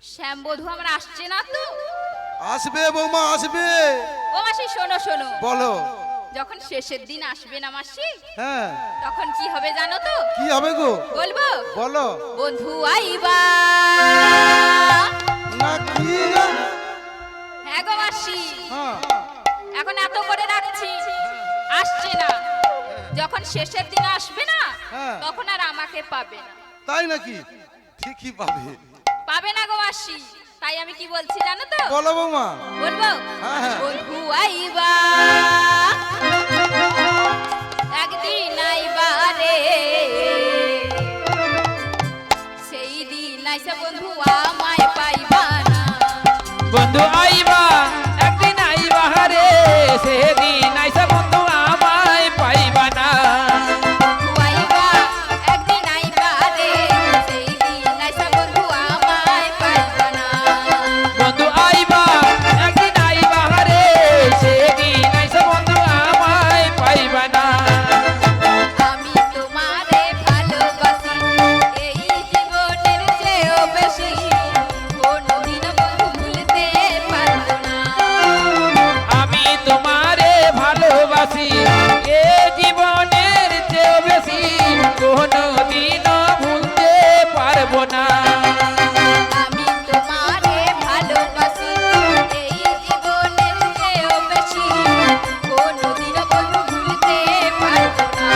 শ্যামবধূ আমার আসছে না তো? আসবে বৌমা আসবে। ও মাসি শোনো শোনো, বলো। যখন শেষের দিন আসবে না মাসি, হ্যাঁ তখন কি হবে জানো তো? কি হবে গো? বলবো? বলো বন্ধু আইবা। না কি না? হ্যাঁ গো মাসি, হ্যাঁ এখন এত করে রাখছি, আসছে না। যখন শেষের দিন আসবে না, হ্যাঁ। তখন আর আমাকে পাবে না। তাই নাকি? ঠিকই পাবে। পাবে না গো মাসি। তাই আমি কি বলছি জানো তো? বলো বৌমা। বলবো? হ্যাঁ, হ্যাঁ। বন্ধু আইবা, একদিন আইবা রে, সেই দিন আইসা বন্ধু আমায় পাইবা না। বন্ধু আইবা, একদিন আইবা রে, সেদিন আইসা বন্ধু আমায় পাইবা না। বন্ধু আইবা, একদিন আইবা রে, সেই দিন আইসা বন্ধু আমায় পাইবা না। বন্ধু আইবা, একদিন আইবা রে, সেদিন আইসা বন্ধু আমায় পাইবা না। আমি তোমারে ভালোবাসি, এই জীবনের চেয়েও বেশি, কোনদিন বন্ধু ভুলতে পারবো না। আমি তোমারে ভালোবাসি, এ জীবনের চেয়েও বেশি, কোনোদিনও ভুলতে পারবো না। আমি তোমারে ভালোবাসি, এই জীবনের চেয়েও বেশি, কোনদিন বন্ধু ভুলতে পারবো না।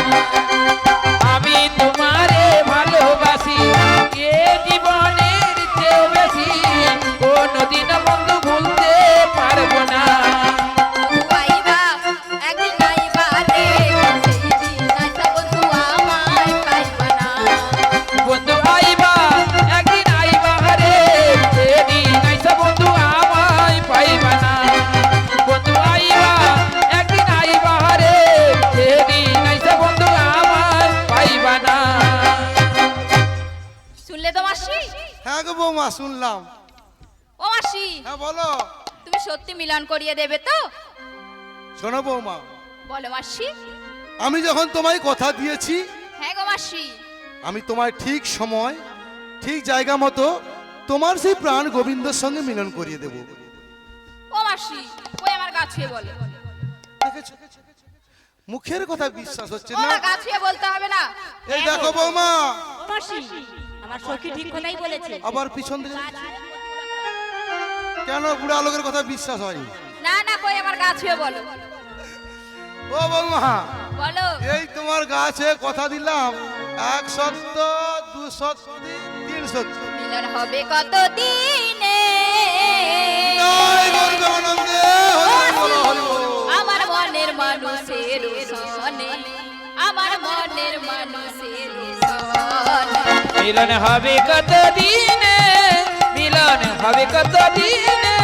আমি তোমারে ভালোবাসি, এ জীবনের চেয়েও বেশি, কোনোদিন বন্ধু ভুলতে পারবো না। বন্ধু আইবা, একদিন আইবা রে, সেই দিন আইসা বন্ধু আমায় পাইবা না। বন্ধু আইবা, একদিন আইবা রে, সেদিন আইসা বন্ধু আমায় পাইবা না। বন্ধু আইবা, একদিন আইবা রে, সেদিন আইসা বন্ধু আমায় পাইবা না। শুনলে তো মাসি? হ্যাঁ গো বৌমা শুনলাম। ও মাসি, হ্যাঁ বলো। তুমি সত্যি মিলন করিয়ে দেবে তো? শোনো বৌমা, বলো মাসি। আমি যখন তোমায় কথা দিয়েছি, হ্যাঁ গো মাসি। আমি তোমায় ঠিক সময় ঠিক জায়গা মতো তোমার সেই প্রাণ গোবিন্দর সঙ্গে মিলন করিয়ে দেব। ও মাসি, ওই আমার গা ছুঁয়ে বলো। দেখেছো? মুখের কথা বিশ্বাস হচ্ছে ও না। না, গা ছুঁয়ে বলতে হবে না। এই দেখো বৌমা, ও মাসি, আমার সখী ঠিক কথাই বলেছে। আবার পিছন দিকে কেন? বুড়া লোকের কথা বিশ্বাস হয়নি? না না, কই আমার গা ছুঁয়ে বলো। ও বৌমা, বলো। এই তোমার গাছে কথা দিলাম, 1 সত্য 2 সত্য 3 সত্য। মিলন হবে কত দিনে, জয় গৌর আনন্দে, হরি বল, হরি বল। আমার মনের মানুষের সনে, আমার মনের মানুষের সনে। মিলন হবে কত দিনে, মিলন হবে কত দিনে,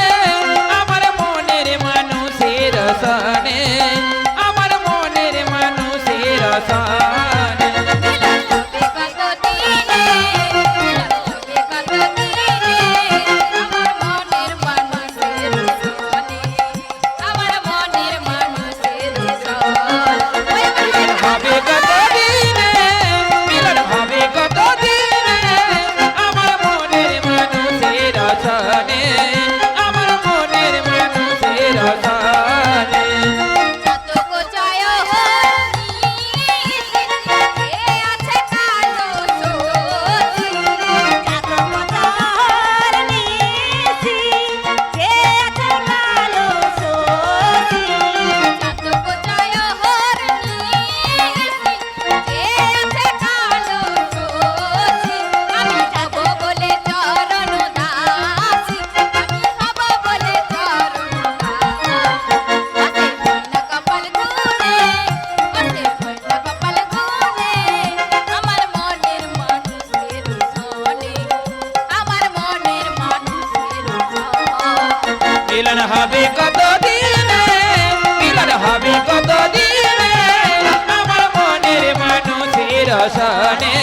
আমার মনের মানুষের সনে, আমার মনের মানুষের সনে। মিলন হবে কত দিনে, মিলন হবে কত দিনে, আমার মনের মানুষের সনে, আমার মনের মানুষের সনে। মিলন হবে কত দিনে, মিলন হবে কত দিনে, আমার মনের মানুষের সনে, আমার মনের মানুষের সনে। যত গোছায় হইনি, এ আছে কালো সখী। এত মজার নিশি, কে আছে কালো সখী। যত গোছায় হইনি, এ আছে কালো সখী। আমি হব বলে চরণ দাসী, আমি হব বলে চরণ দাসী। ওসে কপাল ঘুরে, ওসে কপাল ঘুরে, আমার মনের মানুষের সনে, আমার মনের মানুষের সনে। মিলন হবে কত দিনে, মিলন হবে কত দিনে, আমার মনের মানুষের সনে,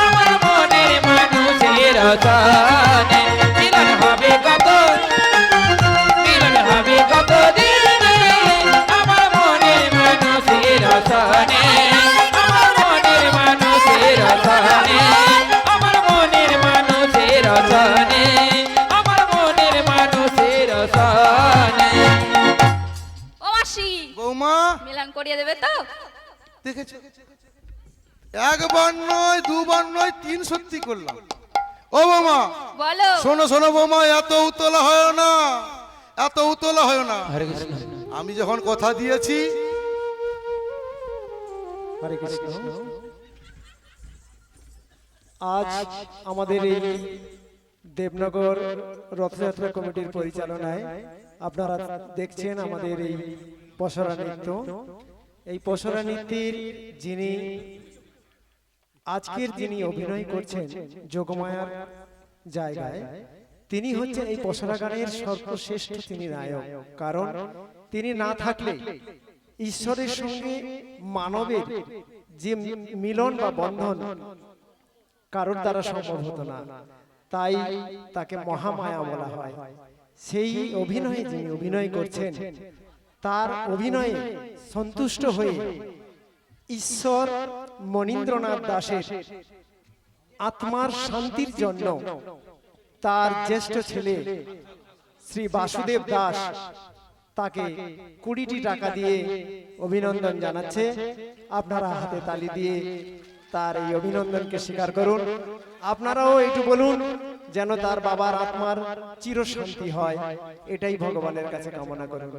আমার মনের মানুষের সনে। মিলন হবে কত, মিলন হবে কত দিনে, আমার মনের মানুষের সনে, আমার মনের মানুষের সনে, আমার মনের মানুষের সনে। মিলন করিয়ে দেবে তো? দেখেছো, একবার নয় দুবার নয় তিন সত্যি করলাম। ও বৌমা বলো। শোনো শোনো বৌমা, এত উতলা হয় না, এত উতলা হয় না। হরে কৃষ্ণ। আমি যখন কথা দিয়েছি, হরে কৃষ্ণ। আজ আমাদের এই দেবনগর রথযাত্রা কমিটির পরিচালনায় আপনারা দেখছেন আমাদের এই পসরা নৃত্য। এই পসরা নৃত্যের যিনি অভিনয় করছেন যোগমায়ার জায়গায়, তিনি হচ্ছেন এই পসরা গানের সর্বশ্রেষ্ঠ তিনি নায়ক। কারণ তিনি না থাকলে ঈশ্বরের সঙ্গে মানবের যে মিলন বা বন্ধন কারোর দ্বারা সম্ভব হতো না, তাই তাকে মহামায়া বলা হয়। সেই অভিনয়ে যিনি অভিনয় করছেন, তার অভিনয়ে সন্তুষ্ট হয়ে ঈশ্বর মনীন্দ্রনাথ দাসের আত্মার শান্তির জন্য তার জ্যেষ্ঠ ছেলে শ্রী বাসুদেব দাস তাকে 20টি টাকা দিয়ে অভিনন্দন জানাচ্ছে। আপনারা হাতে তালি দিয়ে তার এই অভিনন্দনকে স্বীকার করুন। আপনারাও একটু বলুন যেন তার বাবার আত্মার চিরশান্তি হয়, এটাই ভগবানের কাছে কামনা করুন।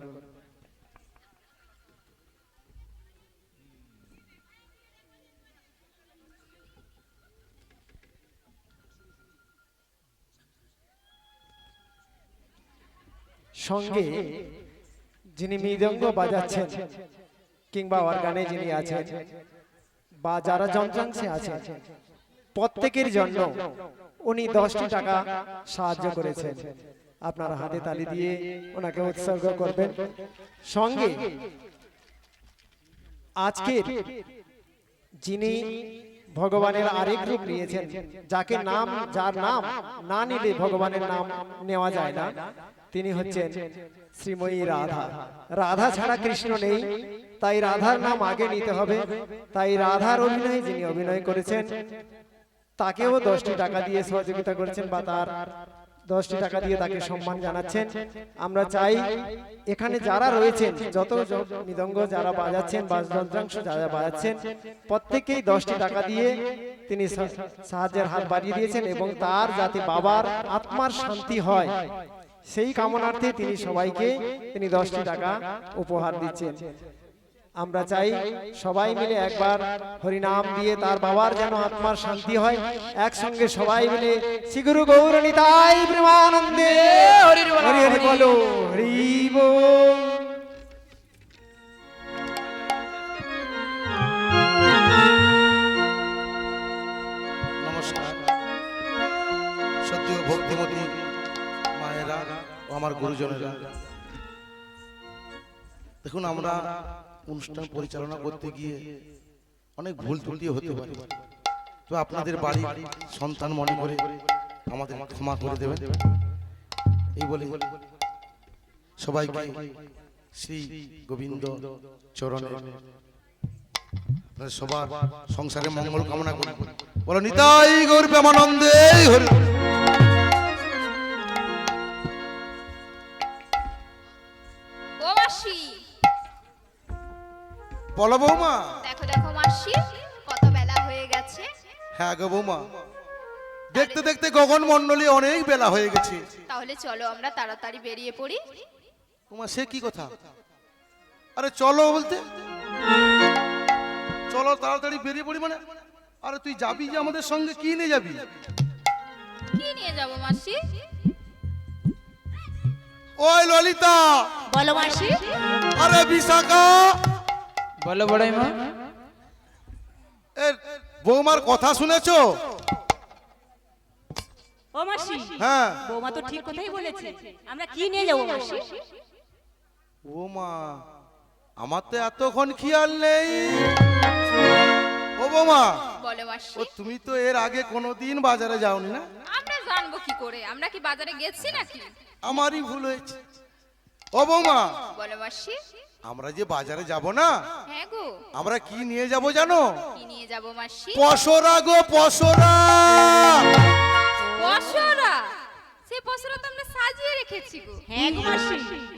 সঙ্গে যিনি মৃদঙ্গ বাজাচ্ছেন কিংবা অর্গানে যিনি আছেন বা যারা যন্ত্রাংশে আছেন, প্রত্যেকের জন্য উনি 10টি টাকা সাহায্য করেছেন। আপনারা হাতে তালি দিয়ে ওনাকে উৎসর্গ করবেন। সঙ্গে আজকের যিনি ভগবানের আরেক রূপ নিয়েছেন, যার নাম না নিলে ভগবানের নাম নেওয়া যায় না, তিনি হচ্ছেন শ্রীময়ী রাধা। রাধা ছাড়া কৃষ্ণ নেই, তাই রাধার নাম আগে নিতে হবে। তাই রাধার অভিনয়ে যিনি অভিনয় করেছেন তাকেও 10টি টাকা দিয়ে সহযোগিতা করেছেন বা তার 10টি টাকা দিয়ে তাকে সম্মান জানাচ্ছেন। আমরা চাই এখানে যারা রয়েছেন, যত মৃদঙ্গ যারা বাজাচ্ছেন বা যন্ত্রাংশ যারা বাজাচ্ছেন, প্রত্যেকেই 10টি টাকা দিয়ে তিনি সাহায্যের হাত বাড়িয়ে দিয়েছেন এবং তার যাতে বাবার আত্মার শান্তি হয় সেই কামনার্থে তিনি সবাইকে 10টি টাকা উপহার দিচ্ছেন। আমরা চাই সবাই মিলে একবার হরিনাম দিয়ে তার বাবার যেন আত্মার শান্তি হয়। একসঙ্গে সবাই মিলে শ্রী গুরু গৌর নিতাই প্রেমানন্দে হরি হরি বলো, হরি বল। নমস্কার। সত্যি ভক্তিমতী মায়েরা ও আমার গুরুজনেরা, দেখুন আমরা অনুষ্ঠান পরিচালনা করতে গিয়ে অনেক ভুল ত্রুটি হতে পারে, তো আপনাদের বাড়ি সন্তান মনে করে আমাদের ক্ষমা করে দেবেন এই বলে সবাইকে শ্রী গোবিন্দ চরণে সবার সংসারে মঙ্গল কামনা করি। বলো নিতাই গৌর প্রেমানন্দে হরি। ও মাসি, বলো বৌমা। দেখো দেখো মাসি, কত বেলা হয়ে গেছে। হ্যাঁ গো বৌমা, দেখতে দেখতে গগন মণ্ডলী অনেক বেলা হয়ে গেছে। তাহলে চলো আমরা তাড়াতাড়ি বেরিয়ে পড়ি। বৌমা সে কি কথা? আরে চলো বলতে চলো তাড়াতাড়ি বেরিয়ে পড়ি মানে? আরে তুই যাবি যে আমাদের সঙ্গে, কি নিয়ে যাবি? কি নিয়ে যাব মাসি? ওই ললিতা। বলো মাসি। আরে বিশাখা। বলো বড়াই মা। এ বৌমার কথা শুনেছো? ও মাসি, হ্যাঁ। বৌমা তো ঠিক কথাই বলেছে। আমরা কি নিয়ে যাবো মাসি? ও মা, আমার তো এতক্ষণ খেয়াল নেই। ও বৌমা। বলো মাসি। ও তুমি তো এর আগে কোনোদিন বাজারে যাওনি না? আমরা জানবো কি করে? আমরা কি বাজারে গেছি নাকি? আমারই ভুল হয়েছে। ও বৌমা। বলো মাসি। আমরা যে বাজারে যাব না, হ্যাঁ গো। আমরা কি নিয়ে যাব জানো? কি নিয়ে যাব মাসি? পসরা গো, পসরা। পসরা? সেই পসরা তো আমরা সাজিয়ে রেখেছি গো। হ্যাঁ গো মাসি।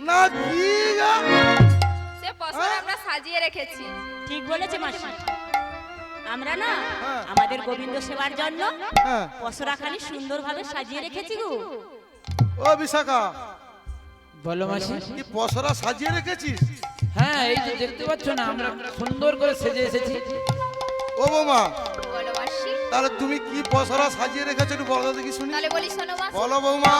না কি গো? সে যে পশরা আমরা সাজিয়ে রেখেছি। ঠিক বলেছে মাসি। আমরা না হ্যাঁ। আমাদের গোবিন্দ সেবার জন্য হ্যাঁ পসরাখানি সুন্দরভাবে সাজিয়ে রেখেছি গো। ও বিশাখা, বলো মাসি। কি পসরা সাজিয়ে রেখেছিস? হ্যাঁ, এই যে দেখতে পাচ্ছ না, আমরা সুন্দর করে সেজে এসেছি। ও বৌমা, বলো মাসি। তাহলে তুমি কি পসরা সাজিয়ে রেখেছো একটু বলো দেখি শুনি। তাহলে বলি শোনো মাসি। বলো বৌমা।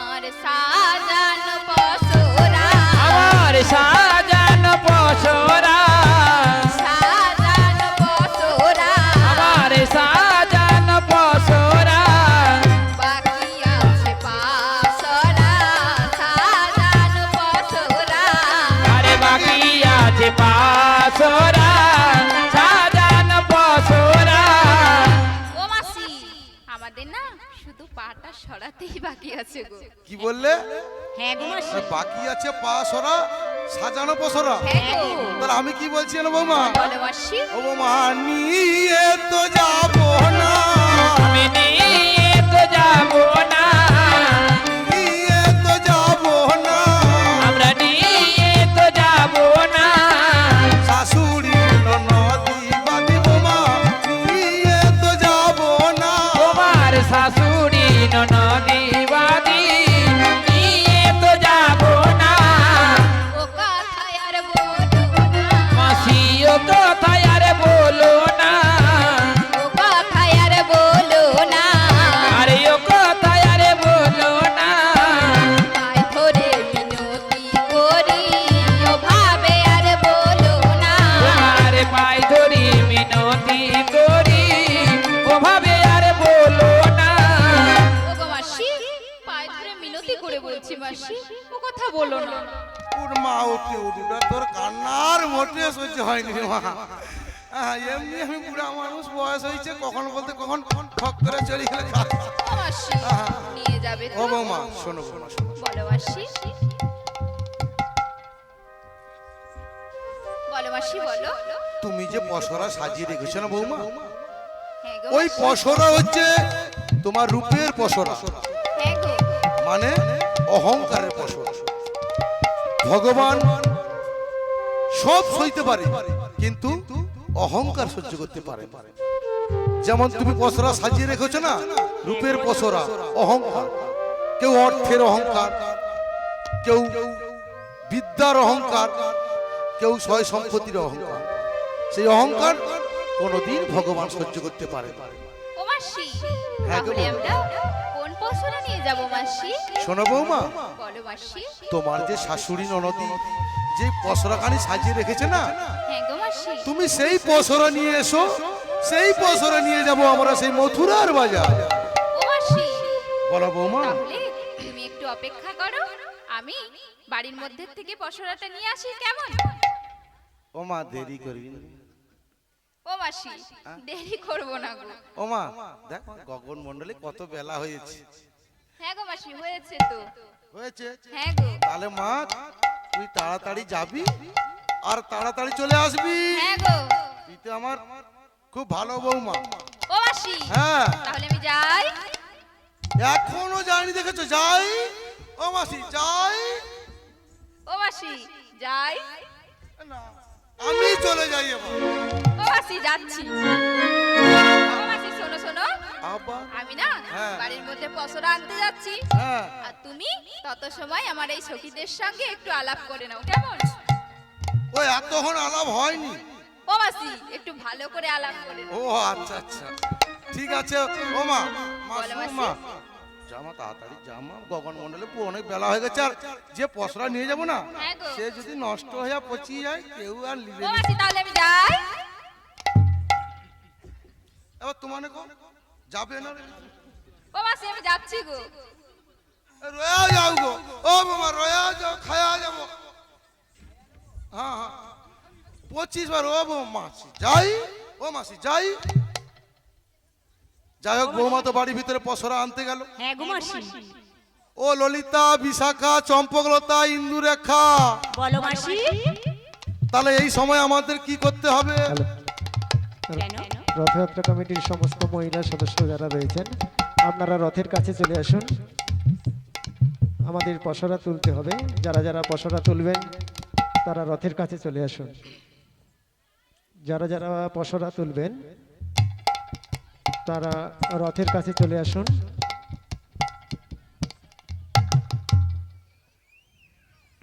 আমার সাজানো পশরা, আমার সাজানো পসরা, সাজানো পশরা, আমার সাজানো পসরা, বাকি আছে পাশরা, সাজানো পশরা। আরে বাকি আছে পাসরা, সাজানো পসরা। ও মাসি, আমাদের না শুধু পাটা সরাতেই বাকি আছে গো। কি বললে? হ্যাঁ গো মাসি। বাকি আছে পাসরা সাজানো পসরা। হ্যাঁ গো। তাহলে আমি কি বলছি না বৌমা? বলো মাসি। ও বৌমা, নিয়ে তো যাবো না, আমি নিয়ে তো যাবো না, নিয়ে তো যাবো না, আমরা নিয়ে তো যাবো না, শাশুড়ি ননদি বাদি বৌমা, নিয়ে তো যাবো না। তোমার শাশুড়ি ননদিবাদি নিয়ে তো যাবো না। ও কথায় আর বলো না, মাসি ও কথায় আর বলো না, ও কথায় আর বলো না, আরে ও কথায় আর বলো না, পায়ে ধরে মিনতি করি, ও ভাবে আর বলো না। তোমার পাই ধরি মিনতি করি, ওভাবে আর বলো না। ও গো মাসি, পায়ে ধরে মিনতি করে বলছি মাসি, ও কথা বলো না। ওর মা ওকে ওটা তোর কান্নার মোটে সহ্য হয়নি রে মা। এমনি আমি বুড়া মানুষ, বয়স হয়েছে, কখন বলতে কখন ঠক করে চলে গেলে খারাপ। ও মাসি, নিয়ে যাবে ও তো? বৌমা শোনো বৌমা শোনো, বলো মাসি। বলো মাসি বলো। তুমি যে পসরা সাজিয়ে রেখেছো না বৌমা, হ্যাঁ গো ওই মাসি। পসরা হচ্ছে তোমার রূপের পসরা, হ্যাঁ গো। মানে অহংকারের পসরা। ভগবান সব সইতে পারে কিন্তু অহংকার সহ্য করতে পারে না। যেমন তুমি পসরা সাজিয়ে রেখেছো না, রূপের পসরা, অহংকার। কেউ অর্থের অহংকার, কেউ বিদ্যার অহংকার, কেউ সয় সম্পত্তির অহংকার। সেই অহংকার কোনোদিন ভগবান সহ্য করতে পারে না। ও মাসি, হ্যাঁ গো তাহলে বৌমা। আমরা কোন পশুরা নিয়ে যাব মাসি? শোনো বৌমা, বলো মাসি। তোমার যে শাশুড়ি ননদি যে পসরাখানি সাজিয়ে রেখেছে না, হ্যাঁ গো মাসি। তুমি সেই পসরা নিয়ে এসো, সেই পসরা নিয়ে যাব আমরা সেই মথুরার বাজার। ও মাসি, বলো বৌমা। তাহলে তুমি একটু অপেক্ষা করো, আমি বাড়ির মধ্যে থেকে পশুরাটা নিয়ে আসি, কেমন? ও মা, দেরি করবি না। ও মাসি, দেরি করব না গো। ও মা, দেখ গগন মণ্ডলে কত বেলা হয়েছে। হ্যাঁ গো মাসি, হয়েছে তো। হয়েছে? হ্যাঁ গো। তাহলে মা, তুই তাড়াতাড়ি যাবি আর তাড়াতাড়ি চলে আসবি। হ্যাঁ গো। তুই তো আমার খুব ভালো বৌমা। ও মাসি, হ্যাঁ, তাহলে আমি যাই। এখনো যাইনি দেখেছো? যাই ও মাসি, যাই। ও মাসি, যাই। না, আমি চলে যাই এবার। ও মাসি, যাচ্ছি। ও মাসি, শোনো শোনো, আবার? আমি না হ্যাঁ। বাড়ির মধ্যে পশুরা আনতে যাচ্ছি, হ্যাঁ। আর তুমি তত সময় আমার এই সখীদের সঙ্গে একটু আলাপ করে নাও, কেমন? ও এতক্ষণ আলাপ হয়নি? ও মাসি, একটু ভালো করে আলাপ করে নাও। ও আচ্ছা আচ্ছা, ঠিক আছে। ও মা, মা বলো শোন মাসি। মা, জামা তাড়াতাড়ি জামা, গগন মণ্ডলে অনেক বেলা হয়ে গেছে। আর যে পসরা নিয়ে যাবো না, হ্যাঁ গো। সে যদি নষ্ট হয়ে পচিয়ে যায়, কেউ আর নিবে ও না। মাসি, তাহলে আমি যাই। এবার তোমার যাবে না রে? ও মাসি, আমি যাচ্ছি গো। রয়া যাও গো, ও মামা রয়া যাও, খায়া যাবো। হ্যাঁ হ্যাঁ, 25 বার। ও মাসি যাই, ও মাসি যাই। যাই হোক, বৌমা তো বাড়ির ভিতরে পসরা আনতে গেল। হ্যাঁ গো মাসি। ও ললিতা, বিশাখা, চম্পকলতা, ইন্দুরেখা, বলো মাসি। তাহলে এই সময় আমাদের কি করতে হবে? কেন? রথযাত্রা কমিটির সমস্ত মহিলা সদস্য যারা রয়েছেন, আপনারা রথের কাছে চলে আসুন। আমাদের পসরা তুলতে হবে। যারা যারা পসরা তুলবেন তারা রথের কাছে চলে আসুন। যারা যারা পসরা তুলবেন তারা রথের কাছে চলে আসুন।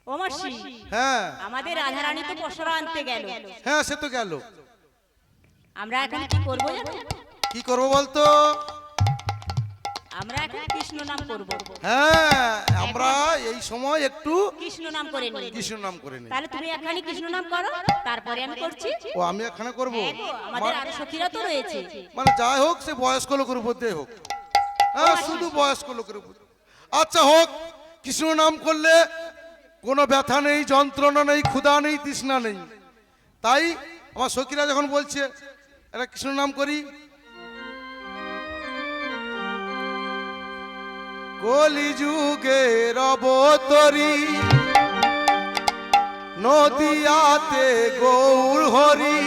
ও মাসি, হ্যাঁ আমাদের রাধারানী তো পসরা আনতে গেল, হ্যাঁ সে তো গেল। আমরা এখন কি করব জানো? কি করবো বলতো? আমরা এখন কৃষ্ণ নাম করব। হ্যাঁ আমরা এই সময় একটু কৃষ্ণ নাম করে নিই। কৃষ্ণ নাম করে নিই। তাহলে তুমি এখানে কৃষ্ণ নাম করো, তারপরে আমি করছি। ও আমি এখানে করবো? হ্যাঁ গো, আমাদের আরো সখীরা তো রয়েছে। মানে যাই হোক, সে বয়স্ক লোকের উপর দিয়ে হোক। হ্যাঁ শুধু বয়স্ক লোকের উপর। আচ্ছা হোক, কৃষ্ণ নাম করলে কোনো ব্যথা নেই, যন্ত্রণা নেই, ক্ষুধা নেই, তৃষ্ণা নেই। তাই আমার সখীরা যখন বলছে একটা কৃষ্ণ নাম করি। কলিযুগের অবতরী নদিয়াতে গৌর হরি,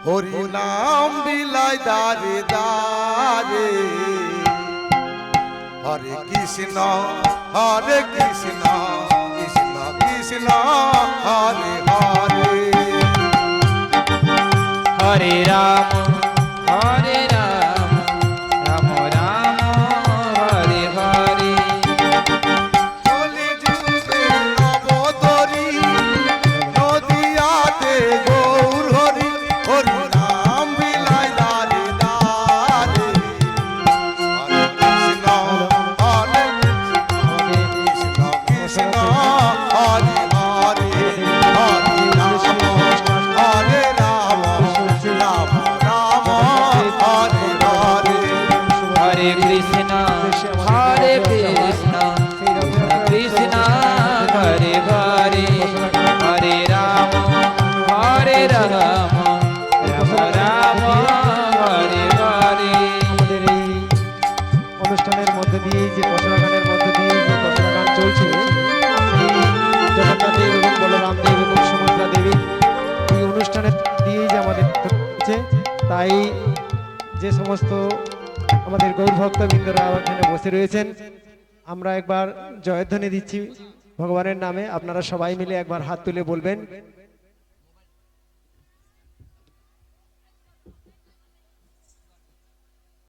হরি নাম বিলায় দারে দারে। হরে কৃষ্ণ কৃষ্ণ কৃষ্ণ হরে হরে। হরে রাম হরে রাম, রাম রাম হরে হরে। কলিযুগের অবতরী নদিয়াতে গৌর হরি, হরি নাম বিলায় দারে দারে। হরে কৃষ্ণ কৃষ্ণ হরে হরে, হরে রাম হরে রাম, রাম রাম হরে হরে। হরে কৃষ্ণ হরে কৃষ্ণ, কৃষ্ণ হরে হরে। হরে রাম হরে রাম, রাম রাম হরে হরে। আমাদের এই অনুষ্ঠানের মধ্যে দিয়ে, যে পসরা গানের মধ্যে দিয়ে যে পসরা গান চলছে, এই জগন্নাথ দেব এবং বলরাম দেব এবং সুভদ্রা দেবী এই অনুষ্ঠানের দিয়েই যে আমাদের চলছে। তাই যে সমস্ত আমাদের গৌর ভক্তবৃন্দরা এখানে বসে রয়েছেন, আমরা একবার জয়ধ্বনি দিচ্ছি ভগবানের নামে। আপনারা সবাই মিলে একবার হাত তুলে বলবেন,